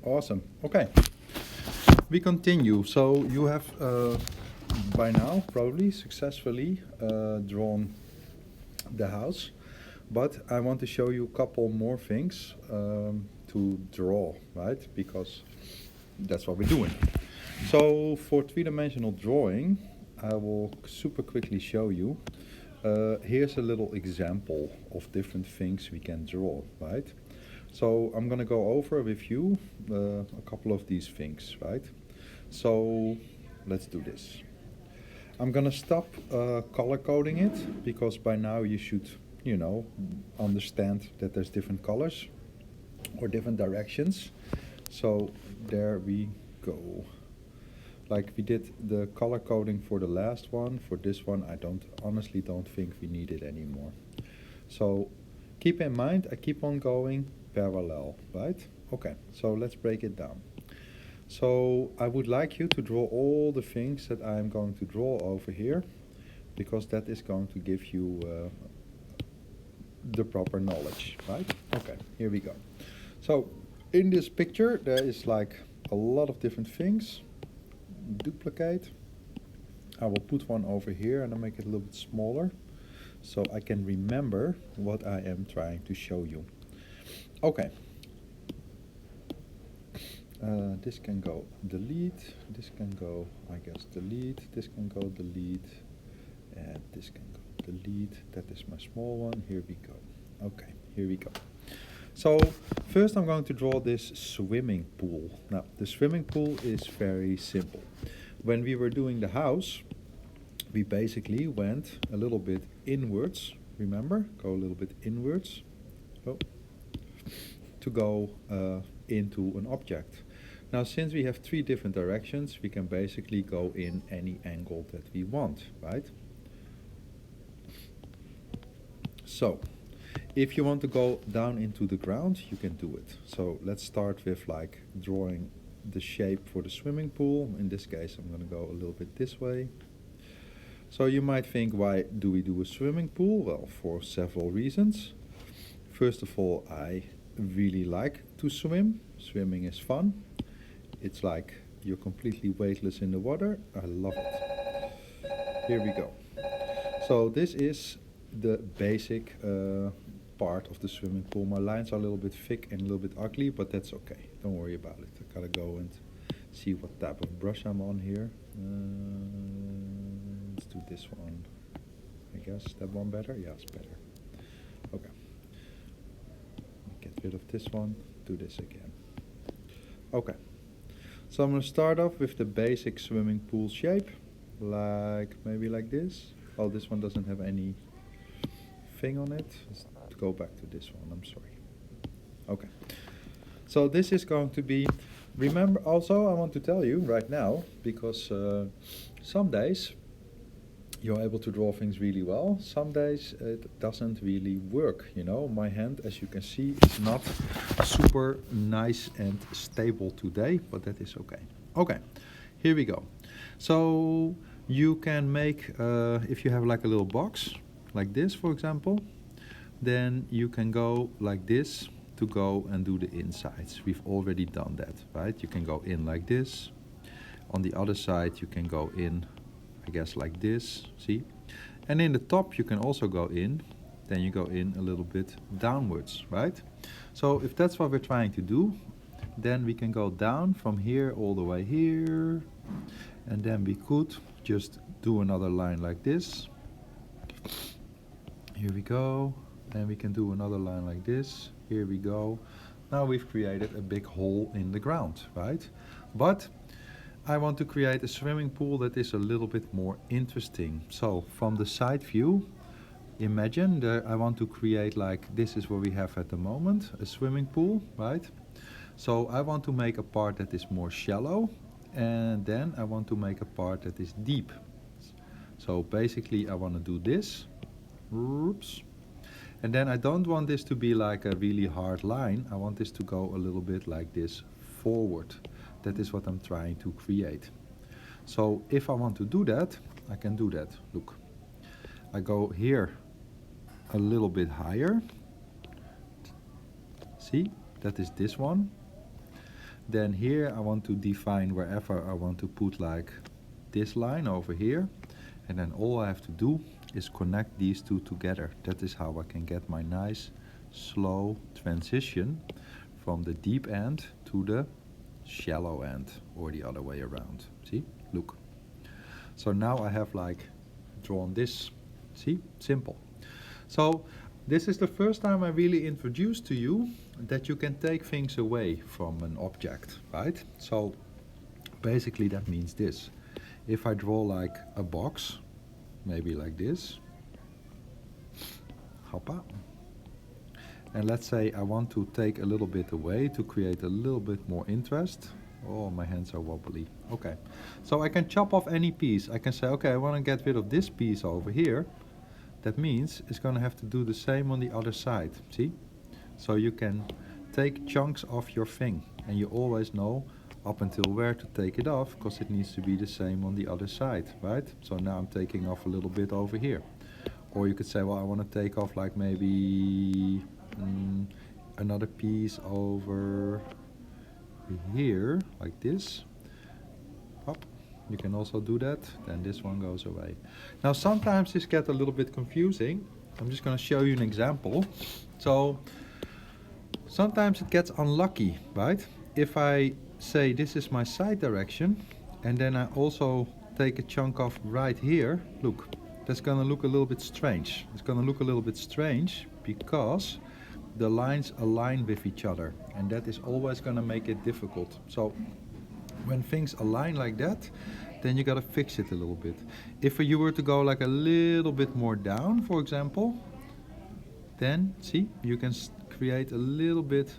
Awesome. Okay, we continue. So you have by now probably successfully drawn the house, but I want to show you a couple more things to draw, right? Because that's what we're doing. So for three-dimensional drawing, I will super quickly show you. Here's a little example of different things we can draw, right? So I'm gonna go over with you a couple of these things, right? So let's do this. I'm gonna stop color coding it because by now you should, you know, understand that there's different colors or different directions. So there we go. Like we did the color coding for the last one, for this one I honestly don't think we need it anymore. So keep in mind I keep on going parallel, right? Okay, so let's break it down. So I would like you to draw all the things that I'm going to draw over here, because that is going to give you the proper knowledge, right? Okay, here we go. So in this picture there is like a lot of different things. Duplicate. I will put one over here and I'll make it a little bit smaller so I can remember what I am trying to show you. Okay. This can go delete, this can go, I guess, delete, this can go delete, and this can go delete. That is my small one. Here we go. Okay, here we go. So first I'm going to draw this swimming pool. Now the swimming pool is very simple. When we were doing the house, we basically went a little bit inwards. Remember? Go a little bit inwards. Oh. To go into an object. Now since we have three different directions, we can basically go in any angle that we want, right? So if you want to go down into the ground, you can do it. So let's start with like drawing the shape for the swimming pool. In this case I'm going to go a little bit this way. So you might think, why do we do a swimming pool? Well, for several reasons. First of all, I really like to swim. Swimming is fun. It's like you're completely weightless in the water. I love it. Here we go. So this is the basic part of the swimming pool. My lines are a little bit thick and a little bit ugly, but that's okay. Don't worry about it. I gotta go and see what type of brush I'm on here. Let's do this one. I guess that one better? Yeah, it's better. Okay. Get rid of this one. Do this again. Okay. So I'm going to start off with the basic swimming pool shape. Like, maybe like this. Oh, this one doesn't have any thing on it. Let's go back to this one. I'm sorry. Okay. So this is going to be... Remember, also I want to tell you right now, because some days you're able to draw things really well. Some days it doesn't really work, you know. My hand, as you can see, is not super nice and stable today, but that is okay. Okay, here we go. So you can make, if you have like a little box, like this for example, then you can go like this to go and do the insides. We've already done that, right? You can go in like this. On the other side you can go in, I guess, like this, see? And in the top you can also go in, then you go in a little bit downwards, right? So if that's what we're trying to do, then we can go down from here all the way here, and then we could just do another line like this. Here we go. Then we can do another line like this. Here we go. Now we've created a big hole in the ground, right? But I want to create a swimming pool that is a little bit more interesting. So from the side view, imagine that I want to create, like, this is what we have at the moment, a swimming pool, right? So I want to make a part that is more shallow, and then I want to make a part that is deep. So basically I want to do this. Oops. And then I don't want this to be like a really hard line. I want this to go a little bit like this forward. That is what I'm trying to create. So if I want to do that, I can do that. Look, I go here a little bit higher. See, that is this one. then here I want to define wherever I want to put like this line over here, and then all I have to do is connect these two together. That is how I can get my nice slow transition from the deep end to the shallow end, or the other way around. See, look. So now I have like drawn this. See, simple. So this is the first time I really introduced to you that you can take things away from an object, right? So basically that means this. If I draw like a box, maybe like this, hoppa, and let's say I want to take a little bit away to create a little bit more interest. Oh, my hands are wobbly. Okay, so I can chop off any piece. I can say, okay, I want to get rid of this piece over here. That means it's going to have to do the same on the other side, see? So you can take chunks off your thing, and you always know up until where to take it off, because it needs to be the same on the other side, right? So now I'm taking off a little bit over here. Or you could say, well, I want to take off like maybe another piece over here, like this. Up. You can also do that, then this one goes away. Now sometimes this gets a little bit confusing. I'm just going to show you an example. So sometimes it gets unlucky, right? If I say this is my side direction, and then I also take a chunk off right here, look, that's going to look a little bit strange. It's going to look a little bit strange because the lines align with each other, and that is always going to make it difficult. So when things align like that, then you gotta fix it a little bit. If you were to go like a little bit more down, for example, then see, you can create a little bit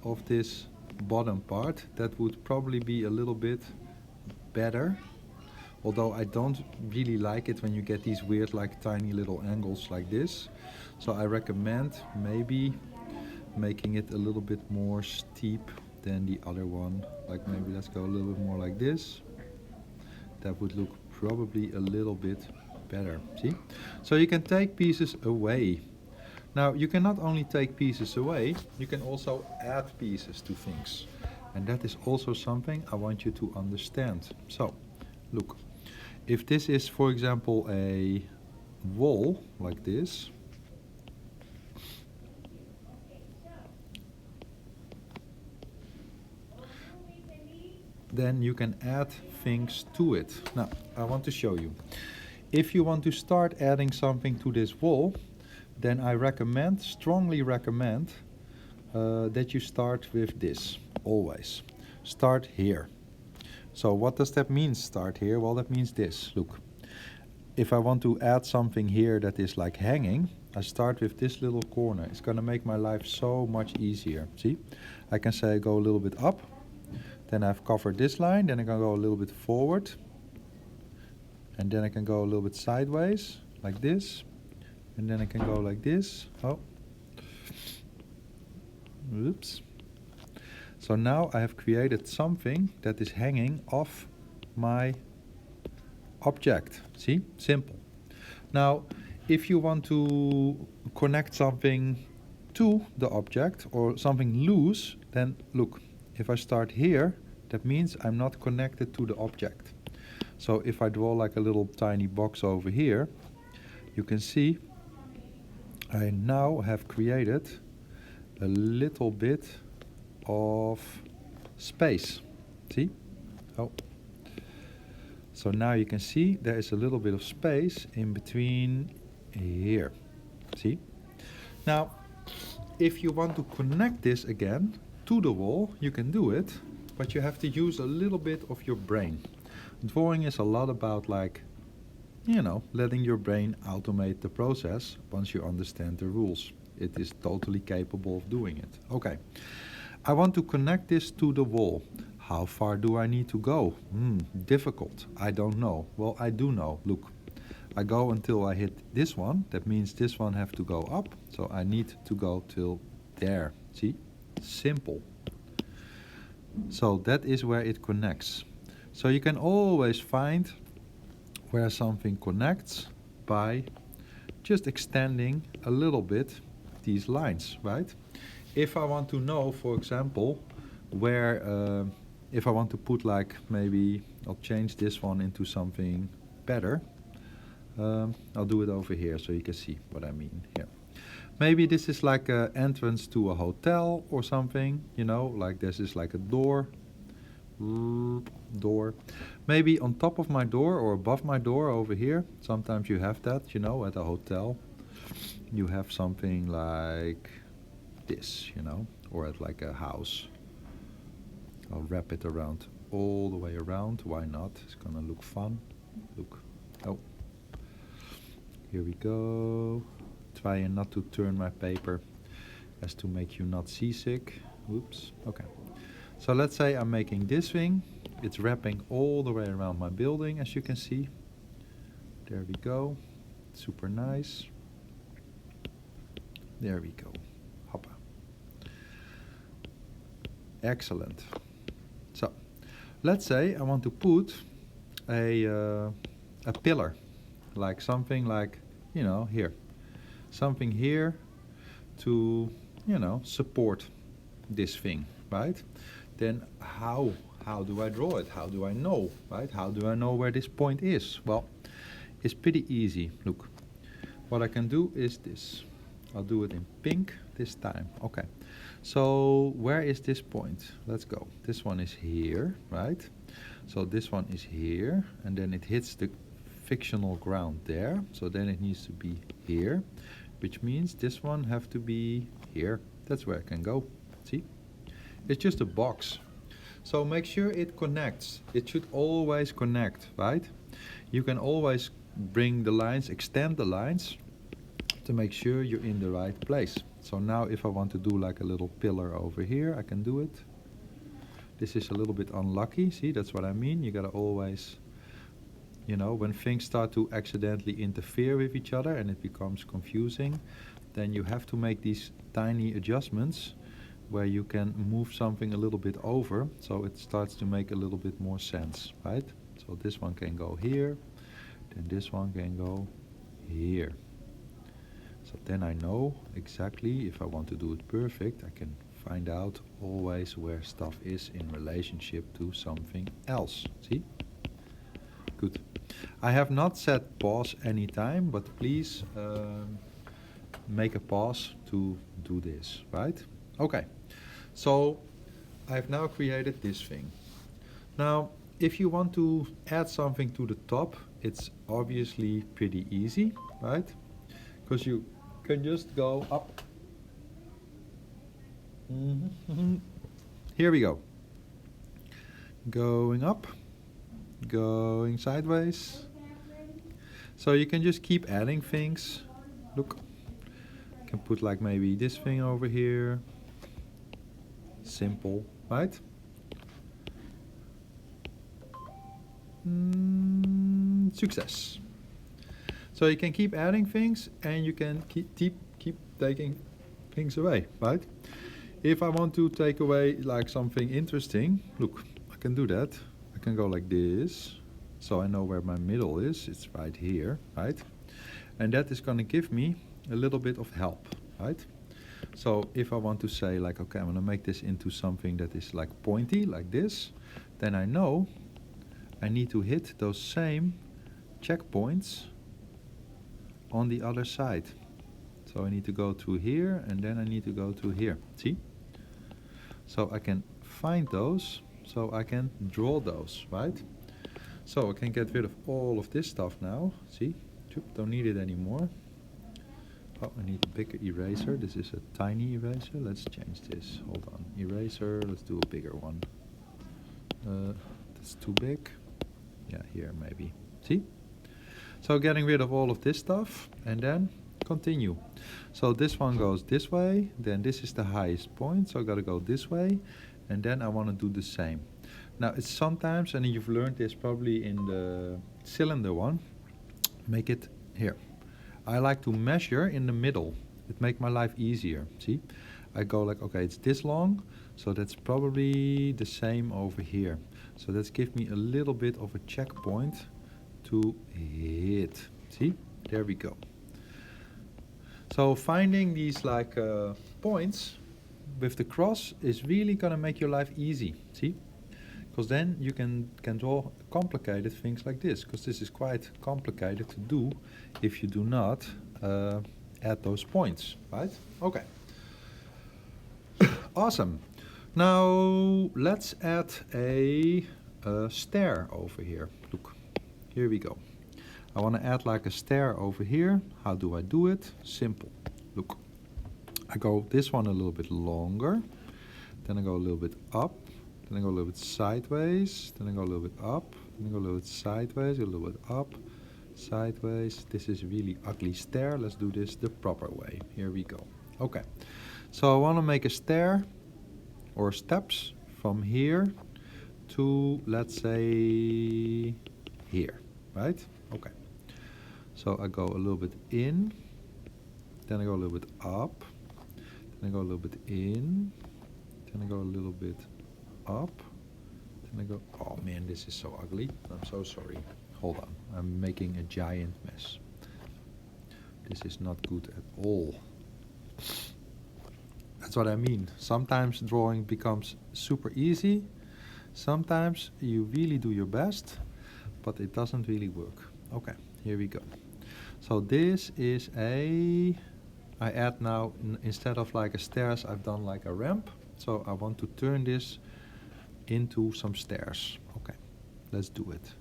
of this bottom part. That would probably be a little bit better, although I don't really like it when you get these weird like tiny little angles like this. So I recommend maybe making it a little bit more steep than the other one. Like maybe let's go a little bit more like this. That would look probably a little bit better, see? So you can take pieces away. Now you can not only take pieces away, you can also add pieces to things. And that is also something I want you to understand. So, look, if this is, for example, a wall like this, then you can add things to it. Now, I want to show you. If you want to start adding something to this wall, then I recommend, strongly recommend, that you start with this, always. Start here. So what does that mean, start here? Well, that means this, look. If I want to add something here that is like hanging, I start with this little corner. It's gonna make my life so much easier, see? I can say go a little bit up, then I've covered this line, then I can go a little bit forward, and then I can go a little bit sideways, like this, and then I can go like this. Oh, oops. So now I have created something that is hanging off my object. See, simple. Now, if you want to connect something to the object or something loose, then look, if I start here, that means I'm not connected to the object. So if I draw like a little tiny box over here, you can see I now have created a little bit of space. See? Oh. So now you can see there is a little bit of space in between here. See? Now, if you want to connect this again to the wall, you can do it, but you have to use a little bit of your brain. Drawing is a lot about like, you know, letting your brain automate the process once you understand the rules. It is totally capable of doing it. Okay, I want to connect this to the wall. How far do I need to go? Difficult. I don't know. Well, I do know. Look, I go until I hit this one. That means this one have to go up. So I need to go till there. See? Simple. So that is where it connects. So you can always find where something connects by just extending a little bit these lines, right? If I want to know, for example, where if I want to put like, maybe I'll change this one into something better. I'll do it over here so you can see what I mean here. Maybe this is like an entrance to a hotel or something, you know, like this is like a door. Door. Maybe on top of my door or above my door over here. Sometimes you have that, you know, at a hotel. You have something like this, you know, or at like a house. I'll wrap it around all the way around. Why not? It's gonna look fun. Look. Oh. Here we go. Trying not to turn my paper as to make you not seasick. Oops. Okay. So let's say I'm making this thing. It's wrapping all the way around my building, as you can see. There we go. Super nice. There we go. Hoppa. Excellent. So let's say I want to put a pillar, like something like, you know, here. Something here to, you know, support this thing, right? Then how do I draw it? How do I know, right? How do I know where this point is? Well, it's pretty easy. Look, what I can do is this. I'll do it in pink this time. Okay, so where is this point? Let's go. This one is here, right? So this one is here, and then it hits the fictional ground there. So then it needs to be here, which means this one have to be here. That's where I can go. See? It's just a box. So make sure it connects. It should always connect, right? You can always bring the lines, extend the lines to make sure you're in the right place. So now if I want to do like a little pillar over here, I can do it. This is a little bit unlucky. See, that's what I mean. You gotta always, you know, when things start to accidentally interfere with each other and it becomes confusing, then you have to make these tiny adjustments where you can move something a little bit over so it starts to make a little bit more sense, right? So this one can go here, then this one can go here. So then I know exactly, if I want to do it perfect, I can find out always where stuff is in relationship to something else. See? Good. I have not said pause anytime, but please make a pause to do this, right? Okay, so I've now created this thing. Now, if you want to add something to the top, it's obviously pretty easy, right? Because you can just go up. Here we go. Going up, going sideways. So you can just keep adding things. Look, you can put like maybe this thing over here. Simple, right? Success. So you can keep adding things and you can keep taking things away, right? If I want to take away like something interesting, look, I can do that. I can go like this. So I know where my middle is. It's right here, right? And that is going to give me a little bit of help, right? So if I want to say like, okay, I'm going to make this into something that is like pointy, like this, then I know I need to hit those same checkpoints on the other side. So I need to go through here and then I need to go through here. See? So I can find those, so I can draw those, right? So I can get rid of all of this stuff now. See? Don't need it anymore. Oh, I need a bigger eraser. This is a tiny eraser. Let's change this. Hold on. Eraser. Let's do a bigger one. That's too big. Yeah, here maybe. See? So getting rid of all of this stuff and then continue. So this one goes this way. Then this is the highest point. So I got to go this way. And then I want to do the same. Now it's sometimes, and you've learned this probably in the cylinder one, make it here. I like to measure in the middle. It makes my life easier. See? I go like, okay, it's this long, so that's probably the same over here. So that's give me a little bit of a checkpoint to hit. See? There we go. So finding these like points with the cross is really gonna make your life easy, see? Because then you can draw complicated things like this, because this is quite complicated to do if you do not add those points, right? Okay. Awesome. Now let's add a stair over here. Look, here we go. I want to add like a stair over here. How do I do it? Simple. Look, I go this one a little bit longer, then I go a little bit up, then I go a little bit sideways, then I go a little bit up, then I go a little bit sideways, a little bit up, sideways. This is a really ugly stair. Let's do this the proper way. Here we go. Okay, so I want to make a stair or steps from here to, let's say, here, right? Okay, so I go a little bit in, then I go a little bit up, then I go a little bit in, then I go a little bit up, then I go, oh man, this is so ugly. I'm so sorry. Hold on, I'm making a giant mess. This is not good at all. That's what I mean. Sometimes drawing becomes super easy. Sometimes you really do your best, but it doesn't really work. Okay, here we go. So this is I add now, instead of like a stairs, I've done like a ramp. So I want to turn this into some stairs. Okay, let's do it.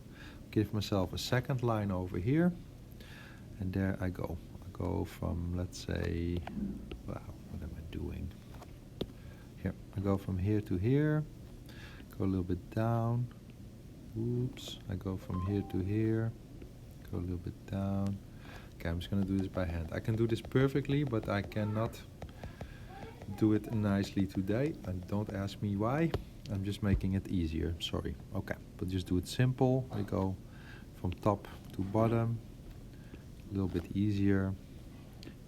Give myself a second line over here, and there I go. I go from, let's say, wow, what am I doing? Here, I go from here to here, go a little bit down. Oops, I go from here to here, go a little bit down. Okay, I'm just gonna do this by hand. I can do this perfectly, but I cannot do it nicely today. And don't ask me why. I'm just making it easier, sorry. Okay, but just do it simple. We go from top to bottom, a little bit easier.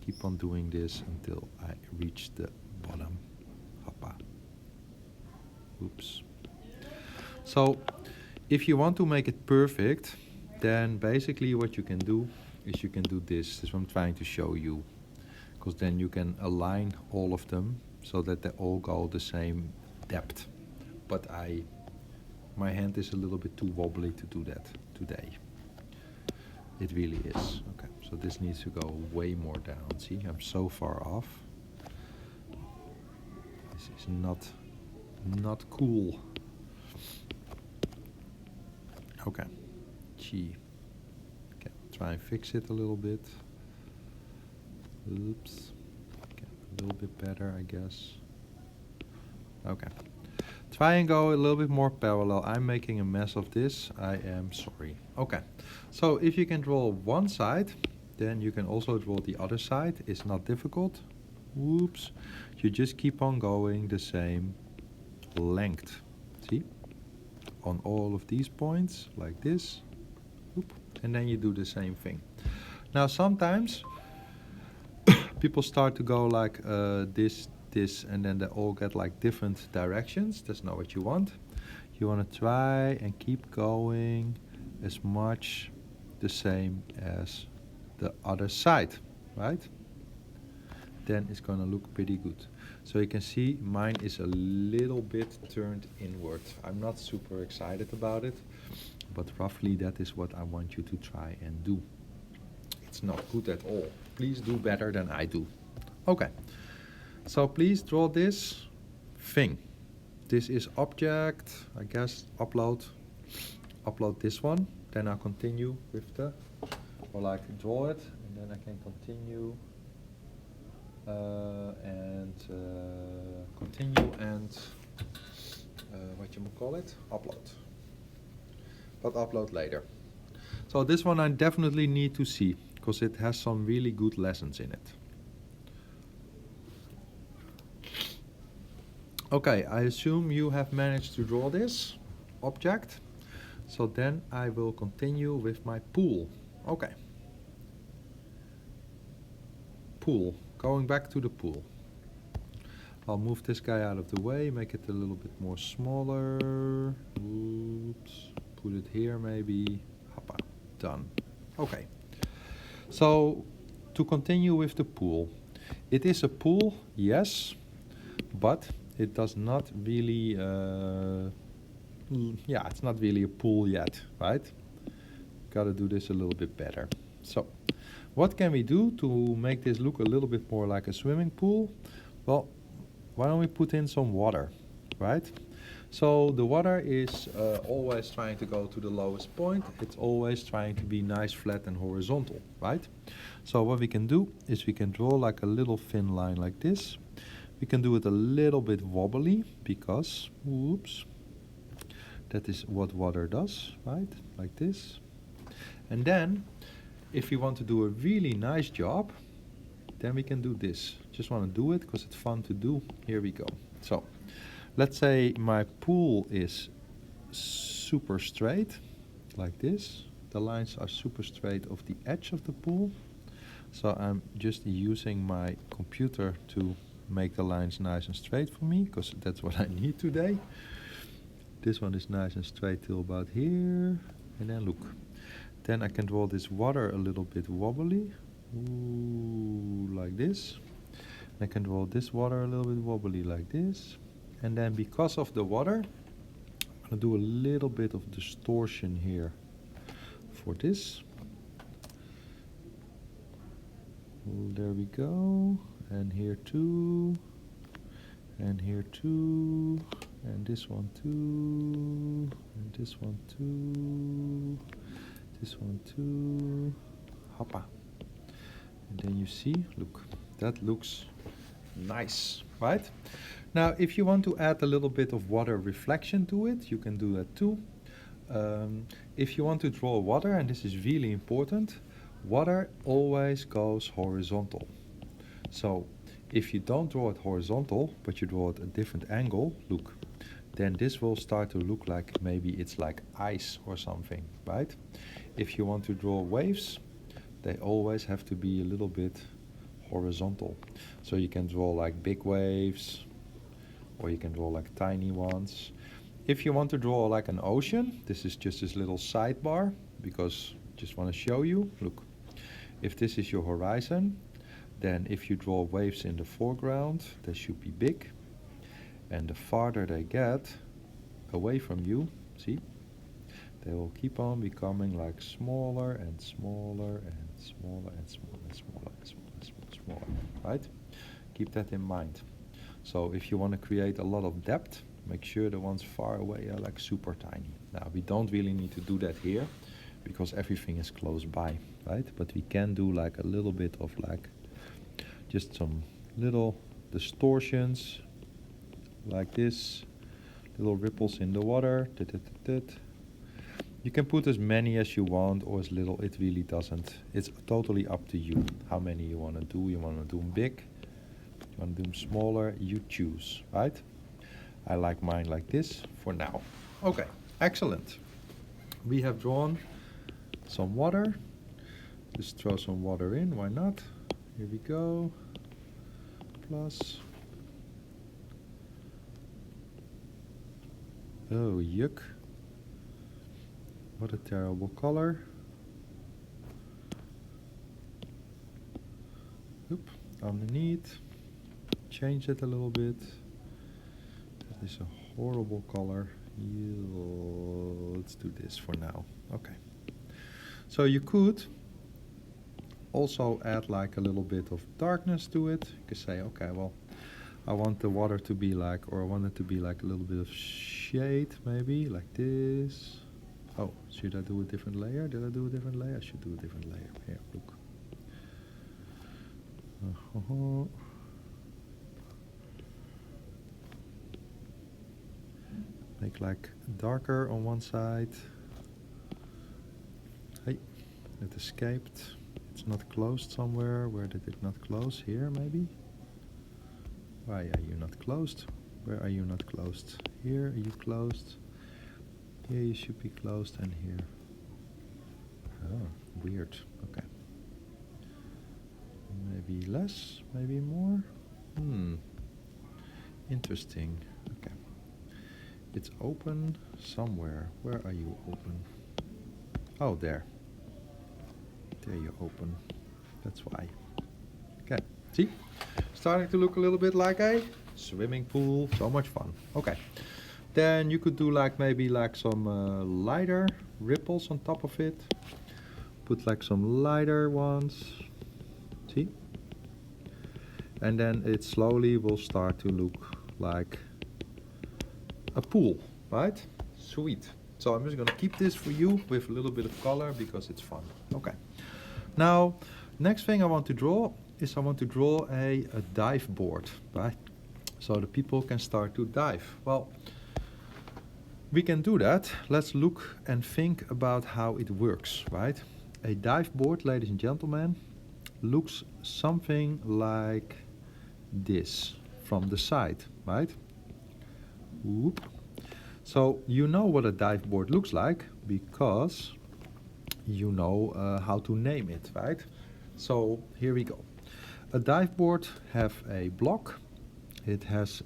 Keep on doing this until I reach the bottom. Hoppa. Oops. So, if you want to make it perfect, then basically what you can do is you can do this. This is what I'm trying to show you. Because then you can align all of them so that they all go the same depth. But my hand is a little bit too wobbly to do that today. It really is. Okay, so this needs to go way more down. See, I'm so far off. This is not cool. Okay, gee. Okay, try and fix it a little bit. Oops. Okay, a little bit better, I guess. Okay. Try and go a little bit more parallel. I'm making a mess of this. I am sorry. Okay. So if you can draw one side, then you can also draw the other side. It's not difficult. Whoops. You just keep on going the same length. See? On all of these points, like this. Whoop. And then you do the same thing. Now sometimes people start to go like this, and then they all get like different directions. That's not what you want. You want to try and keep going as much the same as the other side, right? Then it's gonna look pretty good. So you can see mine is a little bit turned inward. I'm not super excited about it, but roughly that is what I want you to try and do. It's not good at all. Please do better than I do. Okay. So please draw this thing. This is object, I guess, upload this one. Then I'll continue with the, or like draw it, and then I can continue what you call it, upload. But upload later. So this one I definitely need to see, because it has some really good lessons in it. Okay, I assume you have managed to draw this object. So then I will continue with my pool. Okay. Pool. Going back to the pool. I'll move this guy out of the way, make it a little bit more smaller. Oops. Put it here maybe. Hoppa. Done. Okay. So to continue with the pool. It is a pool, yes. but it does not really, yeah, it's not really a pool yet, right? Gotta do this a little bit better. So, what can we do to make this look a little bit more like a swimming pool? Well, why don't we put in some water, right? So the water is always trying to go to the lowest point. It's always trying to be nice, flat and horizontal, right? So what we can do is we can draw like a little thin line like this. We can do it a little bit wobbly because, whoops, that is what water does, right? Like this. And then, if we want to do a really nice job, then we can do this. Just want to do it because it's fun to do. Here we go. So, let's say my pool is super straight, like this. The lines are super straight off the edge of the pool. So I'm just using my computer to make the lines nice and straight for me, because that's what I need today. This one is nice and straight till about here. And then look. Then I can draw this water a little bit wobbly. Ooh, like this. I can draw this water a little bit wobbly like this. And then because of the water, I'm going to do a little bit of distortion here for this. There we go. And here too. And here too. And this one too. And this one too. This one too. Hoppa. And then you see, look, that looks nice, right? Now, if you want to add a little bit of water reflection to it, you can do that too. If you want to draw water, and this is really important, water always goes horizontal. So, if you don't draw it horizontal, but you draw it at a different angle, look, then this will start to look like maybe it's like ice or something, right? If you want to draw waves, they always have to be a little bit horizontal. So you can draw like big waves, or you can draw like tiny ones. If you want to draw like an ocean, this is just this little sidebar, because I just want to show you, look, if this is your horizon, then if you draw waves in the foreground, they should be big. And the farther they get away from you, see, they will keep on becoming like smaller and smaller and smaller and smaller and smaller and smaller and smaller, right? Keep that in mind. So if you want to create a lot of depth, make sure the ones far away are like super tiny. Now, we don't really need to do that here because everything is close by, right? But we can do like a little bit of like just some little distortions like this, little ripples in the water. You can put as many as you want or as little, it really doesn't. It's totally up to you how many you want to do. You want to do them big, you want to do them smaller, you choose, right? I like mine like this for now. Okay, excellent. We have drawn some water. Just throw some water in, why not? Here we go. Plus. Oh, yuck. What a terrible color. Oop, underneath. Change it a little bit. That is a horrible color. Let's do this for now. Okay. So you could also add like a little bit of darkness to it. You could say, okay, well, I want the water to be like, or I want it to be like a little bit of shade, maybe, like this. Oh, should I do a different layer? Did I do a different layer? I should do a different layer. Here, look. Make like darker on one side. Hey, it escaped. It's not closed somewhere. Where did it not close? Here, maybe? Why are you not closed? Where are you not closed? Here, are you closed? Here you should be closed, and here. Oh, weird. Okay. Maybe less, maybe more? Interesting. Okay. It's open somewhere. Where are you open? Oh, there. There you open. That's why. Okay. See? Starting to look a little bit like a Swimming pool, so much fun. Okay. Then you could do like maybe like some lighter ripples on top of it. Put like some lighter ones. See? And then it slowly will start to look like a pool, right? Sweet. So I'm just gonna keep this for you with a little bit of color because it's fun. Okay. Now, next thing I want to draw is I want to draw a dive board, right? So the people can start to dive. Well, we can do that. Let's look and think about how it works, right? A dive board, ladies and gentlemen, looks something like this from the side, right? Whoop. So you know what a dive board looks like because you know how to name it, right? So here we go. A dive board have a block. It has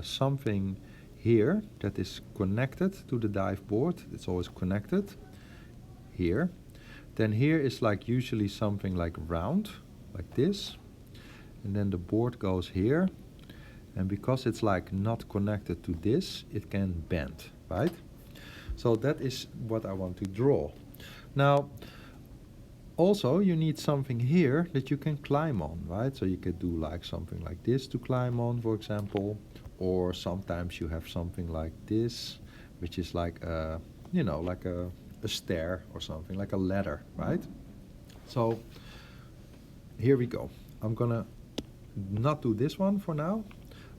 something here that is connected to the dive board. It's always connected here. Then here is like usually something like round, like this. And then the board goes here. And because it's like not connected to this, it can bend, right? So that is what I want to draw. Now, also you need something here that you can climb on, right? So you could do like something like this to climb on, for example. Or sometimes you have something like this, which is like a, you know, like a stair or something, like a ladder, right? So here we go. I'm gonna not do this one for now.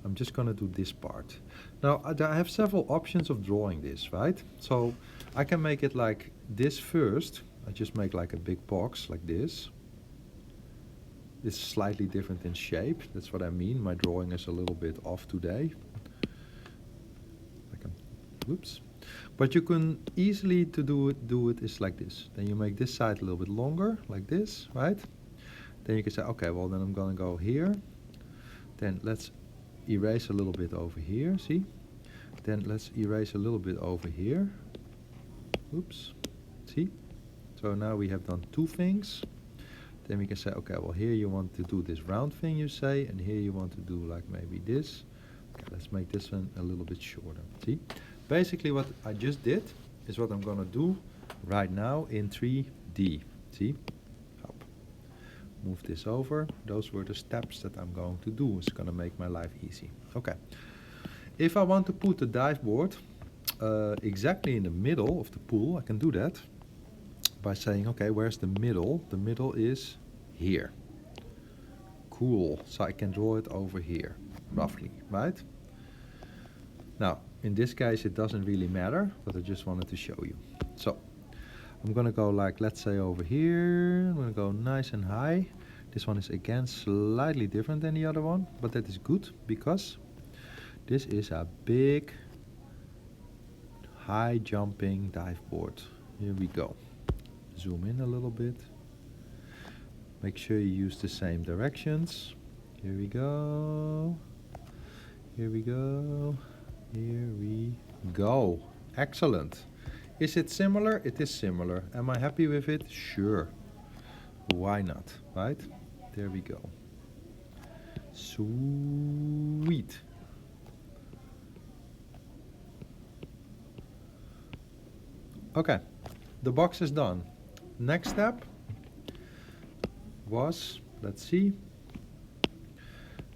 I'm just gonna do this part. Now I have several options of drawing this, right? So I can make it like this first. I just make like a big box like this. It's slightly different in shape. That's what I mean. My drawing is a little bit off today. Whoops. But you can easily do it is like this. Then you make this side a little bit longer, like this, right? Then you can say, okay, well then I'm gonna go here. Then let's erase a little bit over here, see? Then let's erase a little bit over here. Oops, see? So now we have done two things. Then we can say, okay, well here you want to do this round thing, you say, and here you want to do like maybe this. Okay, let's make this one a little bit shorter, see? Basically what I just did is what I'm gonna do right now in 3D, see? Up. Move this over. Those were the steps that I'm going to do. It's gonna make my life easy. Okay. If I want to put the dive board exactly in the middle of the pool, I can do that by saying, okay, where's the middle? The middle is here. Cool. So I can draw it over here, roughly, right? Now, in this case, it doesn't really matter, but I just wanted to show you. So I'm gonna go like, let's say over here. I'm gonna go nice and high. This one is again slightly different than the other one, but that is good because this is a big high jumping dive board. Here we go. Zoom in a little bit. Make sure you use the same directions. Here we go. Here we go. Here we go. Excellent. Is it similar? It is similar. Am I happy with it? Sure. Why not? Right? There we go. Sweet. Okay. The box is done. Next step was, let's see.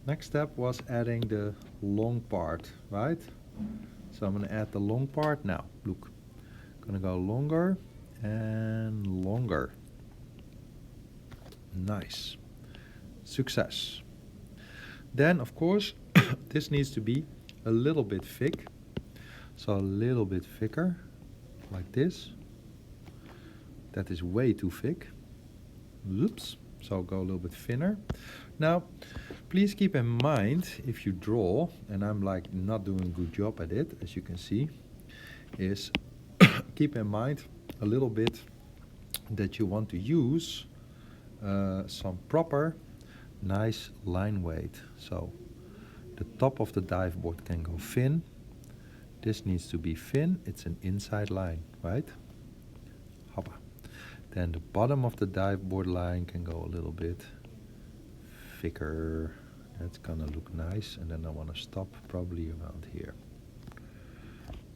Next step was adding the long part, right? So I'm gonna add the long part now. Look, I'm gonna go longer and longer. Nice. Success. Then, of course, this needs to be a little bit thick. So a little bit thicker, like this. That is way too thick. Oops. So go a little bit thinner. Now, please keep in mind if you draw, and I'm like not doing a good job at it, as you can see, is keep in mind a little bit that you want to use some proper nice line weight. So the top of the dive board can go thin. This needs to be thin. It's an inside line, right? Hoppa. Then the bottom of the dive board line can go a little bit thicker. That's gonna look nice, and then I want to stop probably around here.